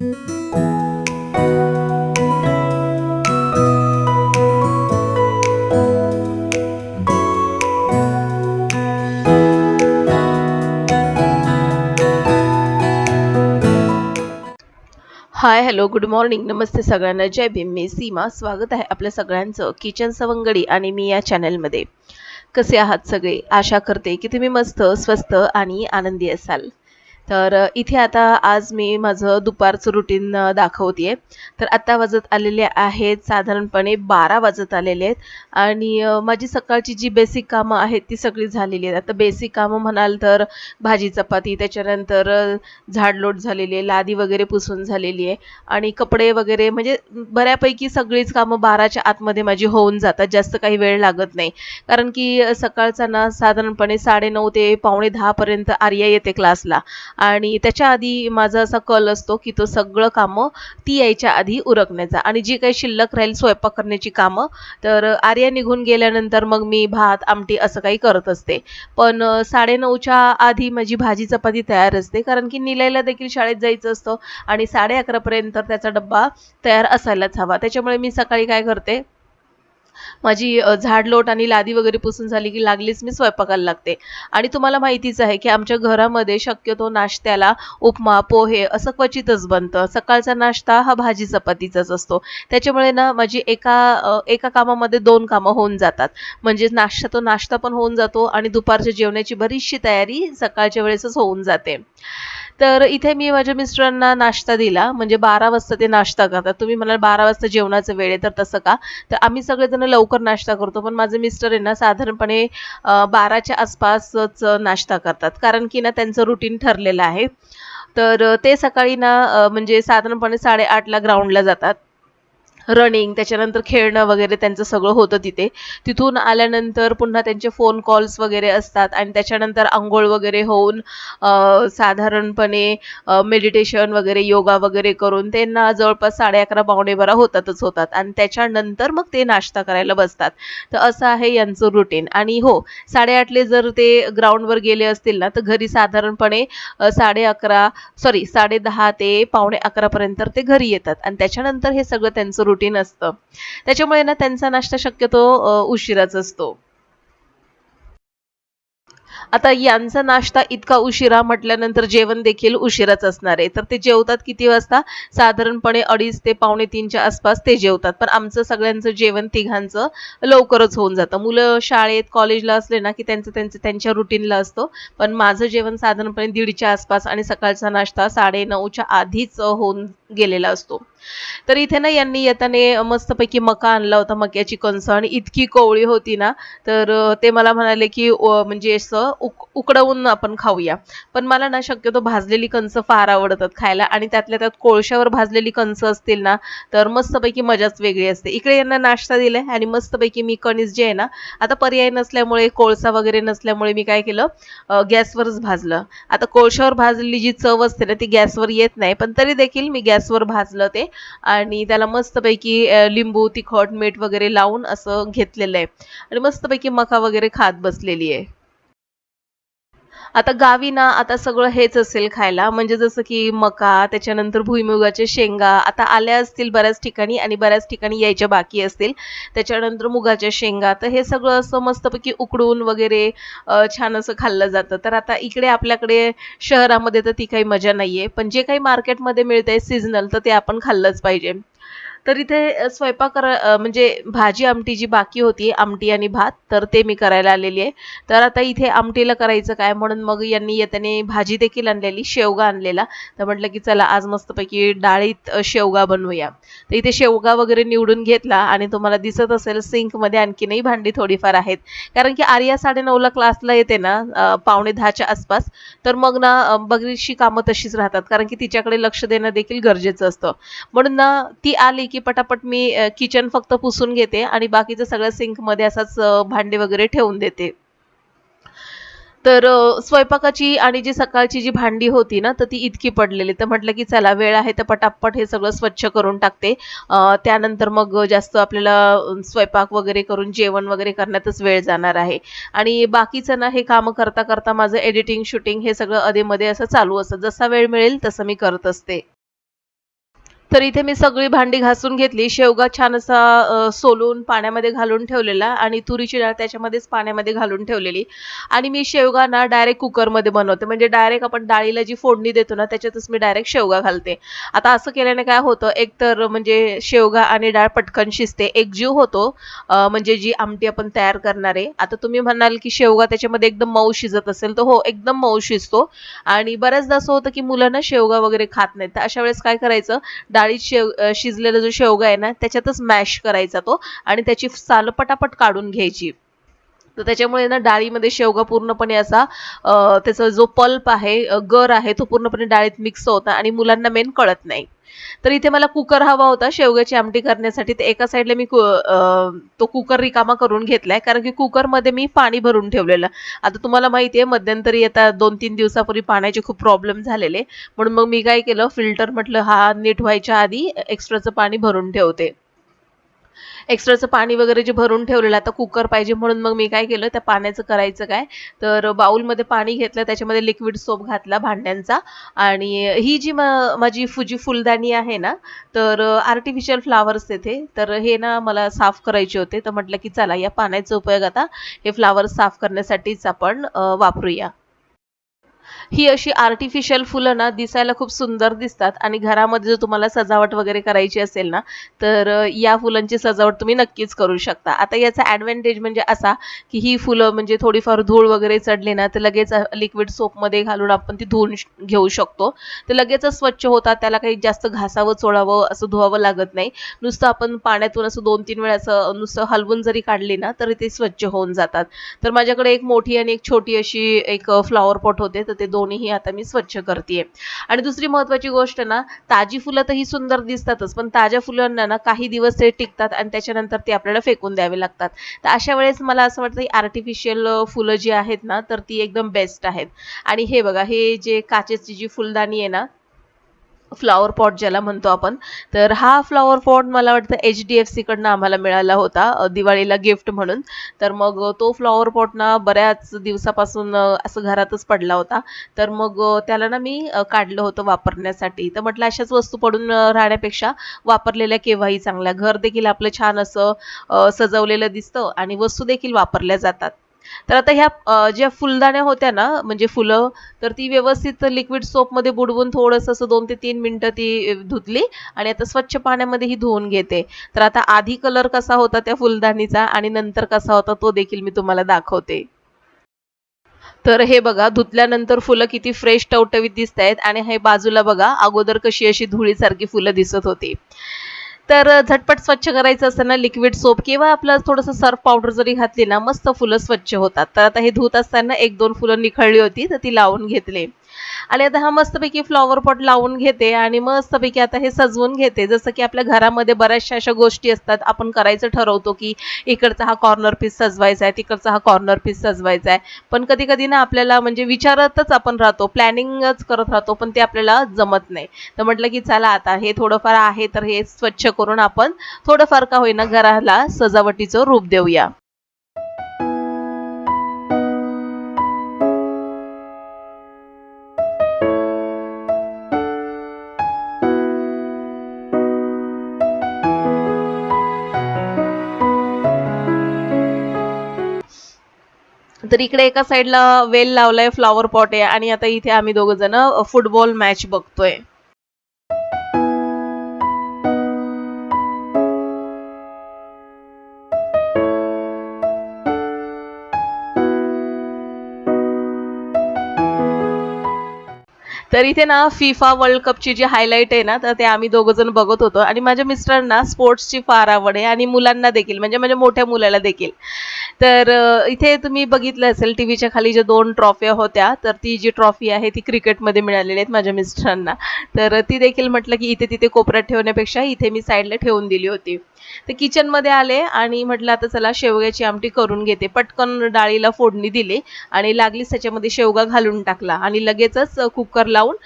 हाय, hello, good morning, नमस्ते सगळ्यांना. जय भीम. मी सीमा. स्वागत आहे आपल्या सगळ्यांचं किचन सवंगडी आणि मी या चॅनलमध्ये. कसे आहात सगळे? आशा करते की तुम्ही मस्त, स्वस्त आणि आनंदी असाल. तर इथे आता आज मी माझं दुपारचं रुटीन दाखवते. तर आत्ता वाजत आलेले आहेत साधारणपणे 12 वाजत आलेले आहेत आणि माझी सकाळची जी बेसिक कामं आहेत ती सगळी झालेली आहेत. आता बेसिक कामं म्हणाल तर भाजी चपाती, त्याच्यानंतर झाडलोट झालेली आहे, लादी वगैरे पुसून झालेली आहे आणि कपडे वगैरे म्हणजे बऱ्यापैकी सगळीच कामं 12च्या आतमध्ये माझी होऊन जातात. जास्त काही वेळ लागत नाही. कारण की सकाळचा ना साधारणपणे 9:30 ते पावणे 10 पर्यंत आर्या येते क्लासला आणि त्याच्या आधी माझा असा कल असतो की तो सगळं कामं ती यायच्या आधी उरकण्याचा आणि जी काही शिल्लक राहील स्वयंपाक करण्याची कामं तर आर्या निघून गेल्यानंतर मग मी भात आमटी असं काही करत असते. पण 9:30च्या आधी माझी भाजी चपाती तयार असते कारण की निलयला देखील शाळेत जायचं असतं आणि 11:30 पर्यंत त्याचा डब्बा तयार असायलाच हवा. त्याच्यामुळे मी सकाळी काय करते, माझी झाडलोट आणि लादी वगैरे पुसून झाली की लागलीच मी स्वयंपाकाला लागते. आणि तुम्हाला माहितीच आहे की आमच्या घरामध्ये शक्यतो नाश्त्याला उपमा, पोहे असं क्वचितच बनतं. सकाळचा नाश्ता हा भाजी चपातीचाच असतो. त्याच्यामुळे ना माझी एका कामामध्ये 2 कामं होऊन जातात. म्हणजे तो नाश्ता पण होऊन जातो आणि दुपारच्या जेवणाची बरीचशी तयारी सकाळच्या वेळेसच होऊन जाते. तर इथे मी माझ्या मिस्टरांना नाश्ता दिला म्हणजे 12 वाजता ते नाश्ता करतात. तुम्ही म्हणाल 12 वाजता जेवणाचा वेळ आहे तर तसं का? तर आम्ही सगळेजण लवकर नाश्ता करतो. पण माझे मिस्टर आहे ना साधारणपणे 12च्या आसपासच नाश्ता करतात. कारण की ना त्यांचं रुटीन ठरलेलं आहे. तर ते सकाळी ना म्हणजे साधारणपणे 8:30ला ग्राउंडला जातात. रनिंग, त्याच्यानंतर खेळणं वगैरे त्यांचं सगळं होतं तिथे. तिथून आल्यानंतर पुन्हा त्यांचे फोन कॉल्स वगैरे असतात आणि त्याच्यानंतर अंघोळ वगैरे होऊन साधारणपणे मेडिटेशन वगैरे, योगा वगैरे करून त्यांना जवळपास 11:30 पावणे 12 होतात आणि त्याच्यानंतर मग ते नाश्ता करायला बसतात. तर असं आहे यांचं रुटीन. आणि हो, 8:30ले जर ते ग्राउंडवर गेले असतील ना, तर घरी साधारणपणे 11:30 सॉरी 10:30 ते पावणे 11 पर्यंत ते घरी येतात आणि त्याच्यानंतर हे सगळं त्यांचं रुटीन असतं. त्याच्यामुळे ना त्यांचा नाश्ता शक्यतो उशिराच असतो. आता यांचा नाश्ता इतका उशिरा म्हटल्यानंतर जेवण देखील उशिराच असणार आहे. तर ते जेवतात किती वाजता? साधारणपणे 2:30 ते पावणे 3च्या आसपास ते जेवतात. पण आमचं सगळ्यांचं जेवण तिघांचं लवकरच होऊन जातं. मुलं शाळेत, कॉलेजला असले ना, की त्यांचं त्यांच्या रुटीनला असतं. पण माझं जेवण साधारणपणे 1:30च्या आसपास आणि सकाळचा नाश्ता 9:30च्या आधीच होऊन गेलेला असतो. तर इथे ना यांनी येताना मस्तपैकी मका आणला होता, मक्याची कणसं आणि इतकी कोवळी होती ना, तर ते मला म्हणाले, की म्हणजे असं उकडवून आपण खाऊया. पण मला ना शक्यतो भाजलेली कणसं फार आवडतात खायला आणि त्यातल्या त्यात कोळशावर भाजलेली कणसं असतील ना, तर मस्तपैकी मजाच वेगळी असते. इकडे यांना नाश्ता दिलाय आणि मस्तपैकी मी कणीस जे आहे ना, आता पर्याय नसल्यामुळे, कोळसा वगैरे नसल्यामुळे मी काय केलं, गॅसवरच भाजलं. आता कोळशावर भाजलेली जी चव असते ना, ती गॅसवर येत नाही. पण तरी देखील मी गॅसवर भाजलं ते आणि त्याला मस्तपैकी लिंबू, तिखट, मीठ वगैरे लावून असं घेतलेलं आहे आणि मस्तपैकी मका वगैरे खात बसलेली आहे. आता गावी ना आता सगळं हेच असेल खायला म्हणजे जसं की मका, त्याच्यानंतर भुईमुगाच्या शेंगा आता आल्या असतील बऱ्याच ठिकाणी आणि बऱ्याच ठिकाणी यायच्या बाकी असतील. त्याच्यानंतर मुगाच्या शेंगा, तर हे सगळं असं मस्तपैकी उकडून वगैरे छान असं खाल्लं जातं. तर आता इकडे आपल्याकडे शहरामध्ये तर ती काही मजा नाहीये. पण जे काही मार्केटमध्ये मिळतंय सीझनल तर ते आपण खाल्लंच पाहिजे. तर इथे म्हणजे भाजी आमटी जी बाकी होती, आमटी आणि भात, तर ते मी करायला आलेली आहे. तर आता इथे आमटीला करायचं काय म्हणून मग यांनी येताना भाजी देखील आणलेली, शेवगा आणलेला. तर म्हटलं की चला आज मस्तपैकी डाळीत शेवगा बनवूया. तर इथे शेवगा वगैरे निवडून घेतला आणि तुम्हाला दिसत असेल सिंकमध्ये आणखीनही भांडी थोडीफार आहेत. कारण की आर्या 9:30ला क्लासला येते ना, पावणे 10च्या आसपास. तर मग ना बरीचशी कामं तशीच राहतात कारण की तिच्याकडे लक्ष देणं देखील गरजेचं असतं. म्हणून ना ती आली की पटापट मी किचन फक्त पुसून घेते आणि बाकीचं सगळं सिंकमध्ये असाच भांडी वगैरे ठेवून देते. तर स्वयंपाकाची आणि जी सकाळची जी भांडी होती ना, तर ती इतकी पडलेली. तर म्हटलं की चला वेळ आहे तर पटापट हे सगळं स्वच्छ करून टाकते. त्यानंतर मग जास्त आपल्याला स्वयंपाक वगैरे करून जेवण वगैरे करण्यातच वेळ जाणार आहे. आणि बाकीचं ना हे कामं करता माझं एडिटिंग, शूटिंग हे सगळं अधेमध्ये असं चालू असतं. जसा वेळ मिळेल तसं मी करत असते. तर इथे मी सगळी भांडी घासून घेतली. शेवगा छान असा सोलून पाण्यामध्ये घालून ठेवलेला आणि तुरीची डाळ त्याच्यामध्येच पाण्यामध्ये घालून ठेवलेली आणि मी शेवगा ना डायरेक्ट कुकरमध्ये बनवते. म्हणजे डायरेक्ट आपण डाळीला जी फोडणी देतो ना, त्याच्यातच मी डायरेक्ट शेवगा घालते. आता असं केल्याने काय होतं, एक तर म्हणजे शेवगा आणि डाळ पटकन शिजते, एकजीव होतो. म्हणजे जी आमटी आपण तयार करणार आहे. आता तुम्ही म्हणाल, की शेवगा त्याच्यामध्ये एकदम मऊ शिजत असेल, तर हो, एकदम मऊ शिजतो आणि बऱ्याचदा असं होतं, की मुलं ना शेवगा वगैरे खात नाहीत. तर अशा वेळेस काय करायचं, डाळीत शिजलेला जो शेवगा आहे ना, त्याच्यातच मॅश करायचा तो आणि त्याची सालं पटापट काढून घ्यायची. तर त्याच्यामुळे ना डाळीमध्ये शेवगा पूर्णपणे असा त्याचा जो पल्प आहे, गर आहे, तो पूर्णपणे डाळीत मिक्स होता आणि मुलांना मेन कळत नाही. तर इथे मला कुकर हवा होता शेवग्याची आमटी करण्यासाठी. तर एका साईडला मी तो कुकर रिकामा करून घेतलाय, कारण की कुकरमध्ये मी पाणी भरून ठेवलेलं. आता तुम्हाला माहिती आहे मध्यंतरी आता 2-3 दिवसापूर्वी पाण्याचे खूप प्रॉब्लेम झालेले. म्हणून मग मी काय केलं, फिल्टर म्हटलं हा नीट व्हायच्या आधी एक्स्ट्राचं पाणी भरून ठेवते. एक्स्ट्राचं पाणी वगैरे जे भरून ठेवलेलं आता कुकर पाहिजे म्हणून मग मी काय केलं, त्या पाण्याचं करायचं काय, तर बाउलमध्ये पाणी घेतलं, त्याच्यामध्ये लिक्विड सोप घातला भांड्यांचा आणि ही जी माझी फुलदाणी आहे ना, तर आर्टिफिशियल फ्लावर्स येते, तर हे ना मला साफ करायचे होते. तर म्हटलं की चला या पाण्याचा उपयोग आता हे फ्लावर्स साफ करण्यासाठीच आपण वापरूया. ही अशी आर्टिफिशियल फुलं ना दिसायला खूप सुंदर दिसतात आणि घरामध्ये जर तुम्हाला सजावट वगैरे करायची असेल ना, तर या फुलांची सजावट तुम्ही नक्कीच करू शकता. आता याचा ॲडव्हांटेज म्हणजे असा, की ही फुलं म्हणजे थोडीफार धूळ वगैरे चढली ना, तर लगेच लिक्विड सोपमध्ये घालून आपण ती धुवून घेऊ शकतो. तर लगेचच स्वच्छ होतात. त्याला काही जास्त घासावं, चोळावं, असं धुवावं लागत नाही. नुसतं आपण पाण्यातून असं 2-3 वेळा असं नुसतं हलवून जरी काढली ना, तरी ते स्वच्छ होऊन जातात. तर माझ्याकडे एक मोठी आणि एक छोटी अशी एक फ्लॉवर पॉट होते, तर ते दोन्हीही आता मी स्वच्छ करतीये. आणि दुसरी महत्त्वाची गोष्ट ना, ताजी फुलं तर ही सुंदर दिसतातच, पण ताज्या फुलांना ना काही दिवस ते टिकतात आणि त्याच्यानंतर ते आपल्याला फेकून द्यावे लागतात. तर अशा वेळेस मला असं वाटतं, की आर्टिफिशियल फुलं जी आहेत ना, तर ती एकदम बेस्ट आहेत. आणि हे बघा, हे जे काचेची जी फुलदाणी आहे ना, फ्लॉवर पॉट ज्याला म्हणतो आपण. तर हा फ्लॉवर पॉट मला वाटतं HDFC कडनं आम्हाला मिळाला होता दिवाळीला गिफ्ट म्हणून. तर मग तो फ्लॉवर पॉट ना बऱ्याच दिवसापासून असं घरातच पडला होता. तर मग त्याला ना मी काढलं होतं वापरण्यासाठी. तर म्हटलं अशाच वस्तू पडून राहण्यापेक्षा वापरलेल्या केव्हाही चांगल्या. घर देखील आपलं छान असं सजवलेलं दिसतं आणि वस्तू देखील वापरल्या जातात. तर आता ह्या ज्या फुलदाण्या होत्या ना, म्हणजे फुलं, तर ती व्यवस्थित लिक्विड सोपमध्ये बुडवून थोडंसं असं 2 ते 3 मिनिटं ती धुतली आणि आता स्वच्छ पाण्यामध्ये ही धुवून घेते. तर आता आधी कलर कसा होता त्या फुलदाणीचा आणि नंतर कसा होता तो देखील मी तुम्हाला दाखवते. तर हे बघा धुतल्यानंतर फुलं किती फ्रेश टवटवीत दिसतायत आणि हे बाजूला बघा अगोदर कशी अशी धुळीसारखी फुलं दिसत होती. तर झटपट स्वच्छ करायचं असताना लिक्विड सोप किंवा आपलं थोडंसं सर्फ पावडर जरी घातली ना, मस्त फुलं स्वच्छ होतात. तर आता हे धुत असताना 1-2 फुलं निखळली होती, तर ती लावून घेतली. आणि आता हा मस्तपैकी फ्लॉवर पॉट लावून घेते आणि मस्तपैकी आता हे सजवून घेते. जसं की आपल्या घरामध्ये बऱ्याचशा अशा गोष्टी असतात. आपण करायचं ठरवतो, की इकडचा हा कॉर्नर पीस सजवायचा आहे, तिकडचा हा कॉर्नर पीस सजवायचा आहे. पण कधी-कधी ना आपल्याला म्हणजे विचारातच आपण राहतो, प्लॅनिंगच करत राहतो, पण ते आपल्याला जमत नाही. तर म्हटलं, की चला आता हे थोडंफार आहे, तर हे स्वच्छ करून आपण थोडंफार का होईना घराला सजावटीचं रूप देऊया. तर इकडे एका साईडला वेल लावलाय, फ्लॉवर पॉट आहे आणि आता इथे आम्ही दोघं जण फुटबॉल मॅच बघतोय. तर इथे ना फिफा वर्ल्ड कपची जी हायलाइट आहे ना, तर ते आम्ही दोघं जण बघत होतो आणि माझ्या मिस्टरांना स्पोर्ट्सची फार आवड आहे आणि मुलांना देखील म्हणजे माझ्या मोठ्या मुलाला देखील. तर इथे तुम्ही बघितलं असेल टीव्हीच्या खाली ज्या 2 ट्रॉफ्या होत्या, तर ती जी ट्रॉफी आहे ती क्रिकेटमध्ये मिळालेली आहेत माझ्या मिस्टरांना. तर ती देखील म्हटलं की इथे-तिथे कोपऱ्यात ठेवण्यापेक्षा इथे मी साईडला ठेवून दिली होती. तर किचनमध्ये आले आणि म्हटलं आता चला शेवग्याची आमटी करून घेते. पटकन डाळीला फोडणी दिली आणि लागलीच त्याच्यामध्ये शेवगा घालून टाकला आणि लगेचच कुकर लावून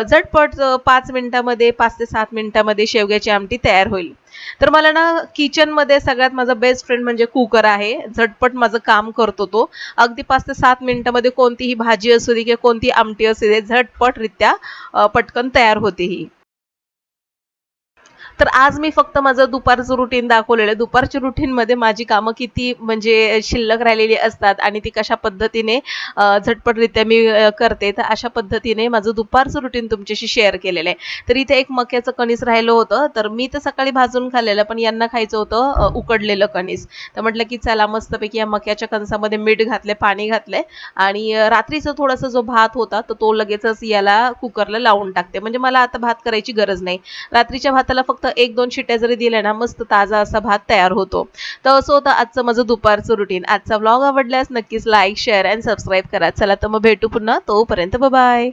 झटपट 5 मिनिटामध्ये 5 ते 7 मिनिटामध्ये शेवग्याची आमटी तयार होईल. तर मला ना किचनमध्ये सगळ्यात माझा बेस्ट फ्रेंड म्हणजे कुकर आहे. झटपट माझं काम करतो तो. अगदी 5 ते 7 मिनिटामध्ये कोणतीही भाजी असू दे किंवा कोणती आमटी असू दे, झटपटरित्या पटकन तयार होते ही. तर आज मी फक्त माझं दुपारचं रुटीन दाखवलेलं आहे. दुपारच्या रुटीनमध्ये माझी कामं किती म्हणजे शिल्लक राहिलेली असतात आणि ती कशा पद्धतीने झटपटरित्या मी करते. तर अशा पद्धतीने माझं दुपारचं रुटीन तुमच्याशी शेअर केलेलं आहे. तर इथे एक मक्याचं कणीस राहिलं होतं, तर मी तर सकाळी भाजून खाल्लेलं, पण यांना खायचं होतं उकडलेलं कणीस. तर म्हटलं की चला मस्तपैकी या मक्याच्या कणसामध्ये मीठ घातले, पाणी घातले आणि रात्रीचा थोडासा जो भात होता तर तो लगेचच याला कुकरला लावून टाकते. म्हणजे मला आता भात करायची गरज नाही. रात्रीच्या भाताला फक्त 1-2 शिट्ट्या जरी दिल्या ना, मस्त ताजा असा भात तयार होतो. तर असं होतं आजचं माझं दुपारचं रुटीन. आजचा व्लॉग आवडल्यास नक्कीच लाईक, शेअर अँड सबस्क्राईब करा. चला तर मग भेटू पुन्हा. तोपर्यंत बाय.